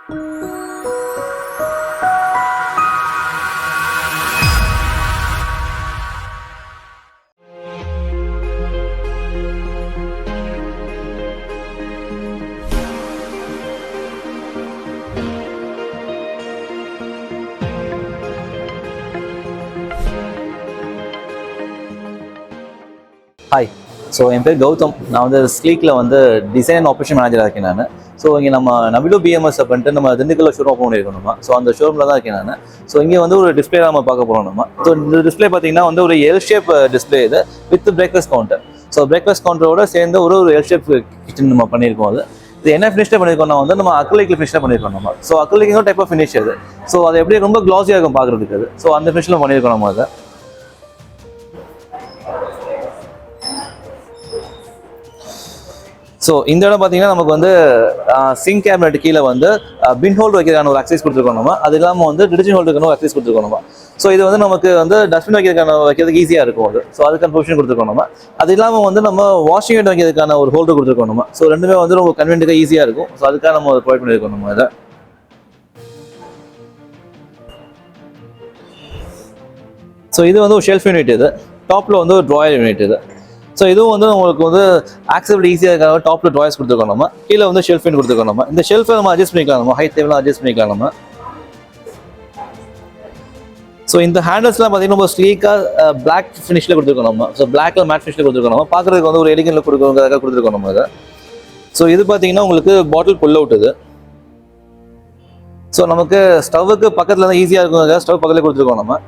Hi. So, என் பேர் கௌதம். நான் வந்து ஸ்லீக்கில் வந்து டிசைன் அண்ட் ஆப்ரேஷன் மேனேஜராக இருக்கேன் நான். ஸோ இங்கே நம்ம NAVILU BMS அப்படின்ட்டு நம்ம திண்டுக்கல்ல ஷோரூம் ஓப்பன் பண்ணியிருக்கோம் நம்ம. ஸோ அந்த ஷோரூமில் தான் இருக்கேன் நான். ஸோ இங்கே வந்து ஒரு டிஸ்பிளே நம்ம பார்க்க போகிறோம் நம்ம. ஸோ இந்த டிஸ்பிளே பார்த்தீங்கன்னா வந்து ஒரு எல் ஷேப் டிஸ்பிளே இது with breakfast counter. So breakfast கவுண்டரோட சேர்ந்து ஒரு எல் ஷேப் கிச்சன் நம்ம பண்ணியிருக்கோம் அது. இது என்ன ஃபினிஷில் பண்ணியிருக்கோம்னா வந்து நம்ம அக்ரிலிக் ஃபினிஷில் பண்ணியிருக்கோம் நம்ம. So acrylic type of finish அது. ஸோ அது எப்படி ரொம்ப க்ளாஸியாக இருக்கும் பார்க்குறதுக்கு அது. ஸோ அந்த ஃபினிஷில் பண்ணியிருக்கோம் நம்ம அதை. ஸோ இந்த இடம் பார்த்தீங்கன்னா நமக்கு வந்து சிங்க் கேபினெட் கீழே வந்து பின் ஹோல்டு வைக்கிறதுக்கான ஒரு அக்சஸ் கொடுத்துருக்கோம் நம்ம. அது இல்லாமல் வந்து டிடர்ஜென்ட் ஹோல்டுக்கான ஒரு அக்சஸ் கொடுத்துருக்கோம் நம்ம. ஸோ இது வந்து நமக்கு வந்து டஸ்ட்பின் வைக்கிறதுக்கு ஈஸியாக இருக்கும் அது. ஸோ அதுக்கான பொசிஷன் கொடுத்துருக்கோம் நம்ம. அது இல்லாமல் வந்து நம்ம வாஷிங் யூனிட் வைக்கிறதுக்கான ஒரு ஹோல்டர் கொடுத்துருக்கோம் நம்ம. ஸோ ரெண்டுமே வந்து ரொம்ப கன்வீனியன்ட்டாக ஈஸியாக இருக்கும். ஸோ அதுக்காக நம்ம ப்ரொவைட் பண்ணியிருக்கோம் நம்ம அதை. ஸோ இது வந்து ஒரு ஷெல்ஃப் யூனிட் இது. டாப்பில் வந்து ஒரு ட்ராயர் யூனிட் இது. ஸோ இதுவும் வந்து உங்களுக்கு வந்து ஆக்சபிள் ஈஸியாக இருக்காக டாப்பில் ட்ராயர்ஸ் கொடுத்துருக்கோம் நம்ம. கீழே வந்து ஷெல்ஃப் யூனிட் கொடுத்துருக்கோம் நம்ம. இந்த ஷெல்ஃபை நம்ம அட்ஜஸ்ட் பண்ணிக்கலாம் நம்ம. ஹைட் லெவலில் அட்ஜஸ்ட் பண்ணிக்கலாம் நம்ம. ஸோ இந்த ஹேண்டல்ஸ்லாம் பார்த்தீங்கன்னா ரொம்ப ஸ்லீக்காக பிளாக் ஃபினிஷில் கொடுத்துருக்கோம் நம்ம. ஸோ பிளாக்ல மேட் ஃபினிஷில் கொடுத்துருக்கோம் நம்ம. பார்க்குறதுக்கு வந்து ஒரு எலிகன்ல கொடுக்குறதுக்காக கொடுத்துருக்கோம் நம்ம இதை. ஸோ இது பார்த்தீங்கன்னா உங்களுக்கு பாட்டில் புல் அவுட் இது. ஸோ நமக்கு ஸ்டவ்வுக்கு பக்கத்தில் தான் ஈஸியாக இருக்கும். ஸ்டவ் பக்கத்தில் கொடுத்துருக்கோம் நம்ம.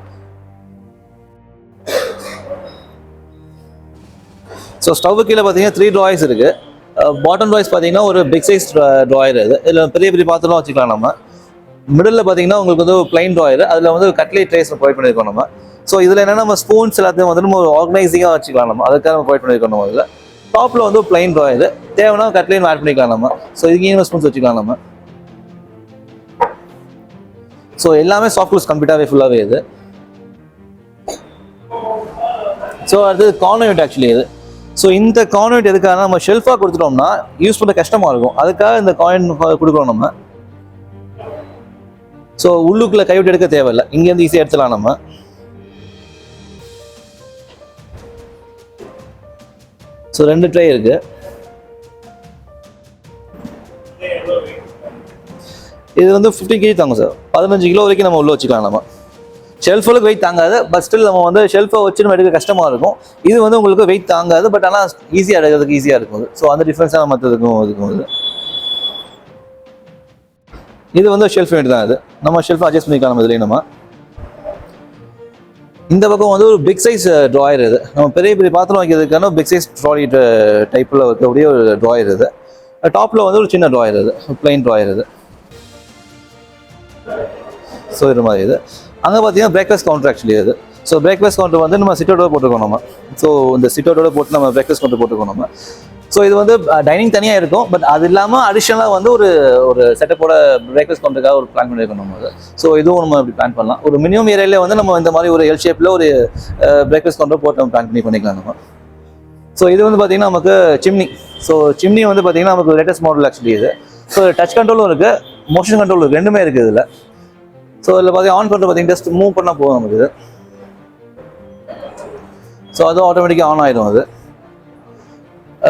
ஸோ ஸ்டவ் கீழே பார்த்தீங்கன்னா 3 ட்ராயர்ஸ் இருக்குது. பாட்டம் ட்ராயர்ஸ் பார்த்தீங்கன்னா ஒரு பிக் சைஸ் ட்ராயர் இது. இதில் பெரிய பெரிய பாத்திரம் வச்சுக்கலாம் நம்ம. மிடில் பார்த்தீங்கன்னா உங்களுக்கு வந்து ஒரு பிளைன் ட்ராயர். அதில் வந்து கட்லேட் ட்ரேஸ் ப்ரொவைட் பண்ணியிருக்கோம் நம்ம. ஸோ இதில் என்னென்னா நம்ம ஸ்பூன்ஸ் எல்லாத்தையும் வந்து நம்ம ஒரு ஆர்கனைசிங்காக வச்சுக்கலாம் நம்ம. அதுக்காக நம்ம ப்ரொவைட் பண்ணியிருக்கோம் நம்ம. இதில் டாப்பில் வந்து ஒரு பிளைன் ட்ராயர். தேவைன்னா கட்லேயும் ஆட் பண்ணிக்கலாம் நம்ம. ஸோ இதுக்கு ஸ்பூன்ஸ் வச்சுக்கலாம் நம்ம. ஸோ எல்லாமே சாஃப்ட் க்ளோஸ் கம்ப்ளீட்டாகவே ஃபுல்லாகவே இது. ஸோ அது கார்னர் யூனிட் ஆக்சுவலி இது. ஸோ இந்த கார்னர் எதுக்காக நம்ம ஷெல்ஃபாக கொடுத்துட்டோம்னா யூஸ் பண்ண கஷ்டமாக இருக்கும். அதுக்காக இந்த காயின் கொடுக்குறோம் நம்ம. ஸோ உள்ளுக்குள்ள கைவிட்டு எடுக்க தேவையில்லை. இங்கேருந்து ஈஸியாக எடுத்துலாம் நம்ம. ஸோ 2 ட்ரே இருக்கு. இது வந்து 50 kg தாங்க சார். 15 கிலோ வரைக்கும் நம்ம உள்ள வச்சுக்கலாம் நம்ம. ஷெல்ஃபுக்கு வெயிட் தாங்காது. பட் ஸ்டில் நம்ம வந்து ஷெல்ஃபை வச்சு நம்ம எடுக்க கஷ்டமாக இருக்கும். இது வந்து உங்களுக்கு வெயிட் தாங்காது. பட் ஆனால் ஈஸியாக எடுக்கிறதுக்கு ஈஸியாக இருக்கும். ஸோ அந்த டிஃப்ரென்ஸாக மற்றதுக்கும் இதுக்கும் இது. இது வந்து ஷெல்ஃப் யூனிட் தான் இது. நம்ம ஷெல்ஃபை அட்ஜஸ்ட் பண்ணிக்கலாம் நம்ம இதுலேயும் நம்ம. இந்த பக்கம் வந்து ஒரு பிக் சைஸ் ட்ராயர் இது. நம்ம பெரிய பெரிய பாத்திரம் வைக்கிறதுக்கான பிக் சைஸ் ட்ராலி டைப்பில் வைக்கக்கூடிய ஒரு ட்ராயர் இது. டாப்பில் வந்து ஒரு சின்ன ட்ராயர் இது. பிளைன் ட்ராயர் இது. ஸோ இது மாதிரி இது. அங்கே பார்த்தீங்கன்னா பிரேக்ஃபாஸ்ட் கவுண்டர் ஆக்சுவலி அது. ஸோ பிரேக்ஃபாஸ்ட் கவுண்டர் வந்து நம்ம சிட்டோட போட்டுருக்கோம் நம்ம. ஸோ இந்த சிட்டோட போட்டு நம்ம பிரேக்ஃபாஸ்ட் கவுண்டர் போட்டுருக்கோம் நம்ம. ஸோ இது வந்து டைனிங் தனியாக இருக்கும். பட் அது இல்லாமல் அடிஷ்னலாக வந்து ஒரு செட்டப்போட பிரேக்ஃபாஸ்ட் கவுண்டருக்காக ஒரு பிளான் பண்ணியிருக்கோம் நம்ம அது. ஸோ இதுவும் நம்ம இப்படி பிளான் பண்ணலாம். ஒரு மினிமம் ஏரியாவில் வந்து நம்ம இந்த மாதிரி ஒரு எல் ஷேப்பில் ஒரு பிரேக்ஃபாஸ்ட் கவுண்டர் போட்டு நம்ம பிளான் பண்ணிக்கலாம் நம்ம. ஸோ இது வந்து பார்த்தீங்கன்னா நமக்கு சிம்னி. ஸோ சிம்னி வந்து பார்த்தீங்கன்னா நமக்கு லேட்டஸ்ட் மாடல் ஆக்சுவலி இது. ஸோ டச் கண்ட்ரோலும் இருக்குது, மோஷன் கண்ட்ரோல் இருக்குது, ரெண்டுமே இருக்குது இதில். ஸோ இதில் பார்த்தீங்கன்னா ஆன் பண்ணுறது பார்த்தீங்கன்னா ஜஸ்ட் மூவ் பண்ணால் போதும் நமக்கு இது. ஸோ அதுவும் ஆட்டோமேட்டிக்காக ஆன் ஆகிடும் அது.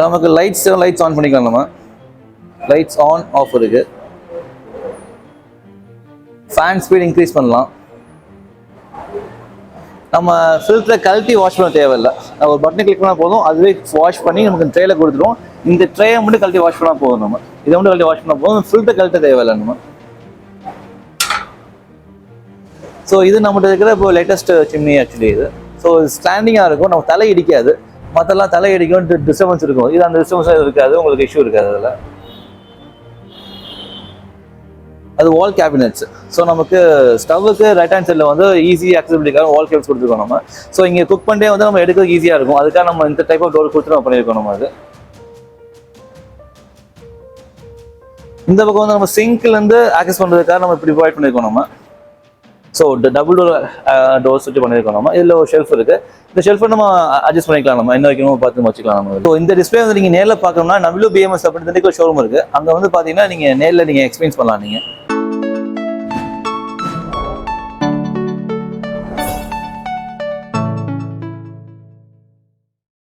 நமக்கு லைட்ஸ் ஆன் பண்ணிக்கலாம் நம்ம. லைட்ஸ் ஆன் ஆஃப் இருக்குது. ஃபேன் ஸ்பீட் இன்க்ரீஸ் பண்ணலாம். நம்ம ஃபில்டரை கழட்டி வாஷ் பண்ண தேவையில்லை. ஒரு பட்டனை கிளிக் பண்ணால் போதும், அதுவே வாஷ் பண்ணி நமக்கு ட்ரேயில் கொடுத்துரும். இந்த ட்ரேயை மட்டும் கழட்டி வாஷ் பண்ணால் போதும் நம்ம. இதை மட்டும் கழட்டி வாஷ் பண்ணால் போதும், ஃபில்டர் கழட்ட தேவையில்லை நம்ம. ஸோ இது நம்மகிட்ட இருக்கிற இப்போ லேட்டஸ்ட் சிம்னி ஆக்சுவலி இது. ஸோ ஸ்டாண்டிங்காக இருக்கும், நம்ம தலை இடிக்காது. மற்றெல்லாம் தலை இடிக்கும், டிஸ்டர்பன்ஸ் இருக்கும். இது அந்த டிஸ்டர்பன்ஸாக இருக்காது, உங்களுக்கு இஷ்யூ இருக்காது அதில். அது வால் கேபினெட்ஸ். ஸோ நமக்கு ஸ்டவ்வுக்கு ரைட் ஹேண்ட் சைடில் வந்து ஈஸி ஆக்சபிலிட்டிக்காக வால் கேபினெட்ஸ் கொடுத்துருக்கோம் நம்ம. ஸோ இங்கே குக் பண்ணிட்டே வந்து நம்ம எடுக்க ஈஸியாக இருக்கும். அதுக்காக நம்ம இந்த டைப் ஆஃப் டோர் கொடுத்து நம்ம பண்ணியிருக்கோம் நம்ம. அது இந்த பக்கம் வந்து நம்ம சிங்க்லேருந்து ஆக்சஸ் பண்ணுறதுக்காக நம்ம இப்படி ப்ரொவைட் பண்ணியிருக்கோம் நம்ம. ஸோ டபுள் டோர் சுற்றி பண்ணியிருக்கோம் நம்ம. இதில் ஒரு ஷெல்ஃப் இருக்குது. இந்த ஷெல்ஃபை நம்ம அட்ஜஸ்ட் பண்ணிக்கலாம் நம்ம. என்ன வைக்கணுமோ பார்த்து வச்சுக்கலாம் நம்ம. ஸோ இந்த டிஸ்பிளே வந்து நீங்கள் நேரில் பார்க்கணும்னா NAVILU BMS அப்படின்னு திண்டுக்கல் ஷோரூம் இருக்குது. அங்கே வந்து பார்த்தீங்கன்னா நீங்கள் நேரில் நீங்கள் எக்ஸ்பீரியன்ஸ் பண்ணலாம் நீங்கள்.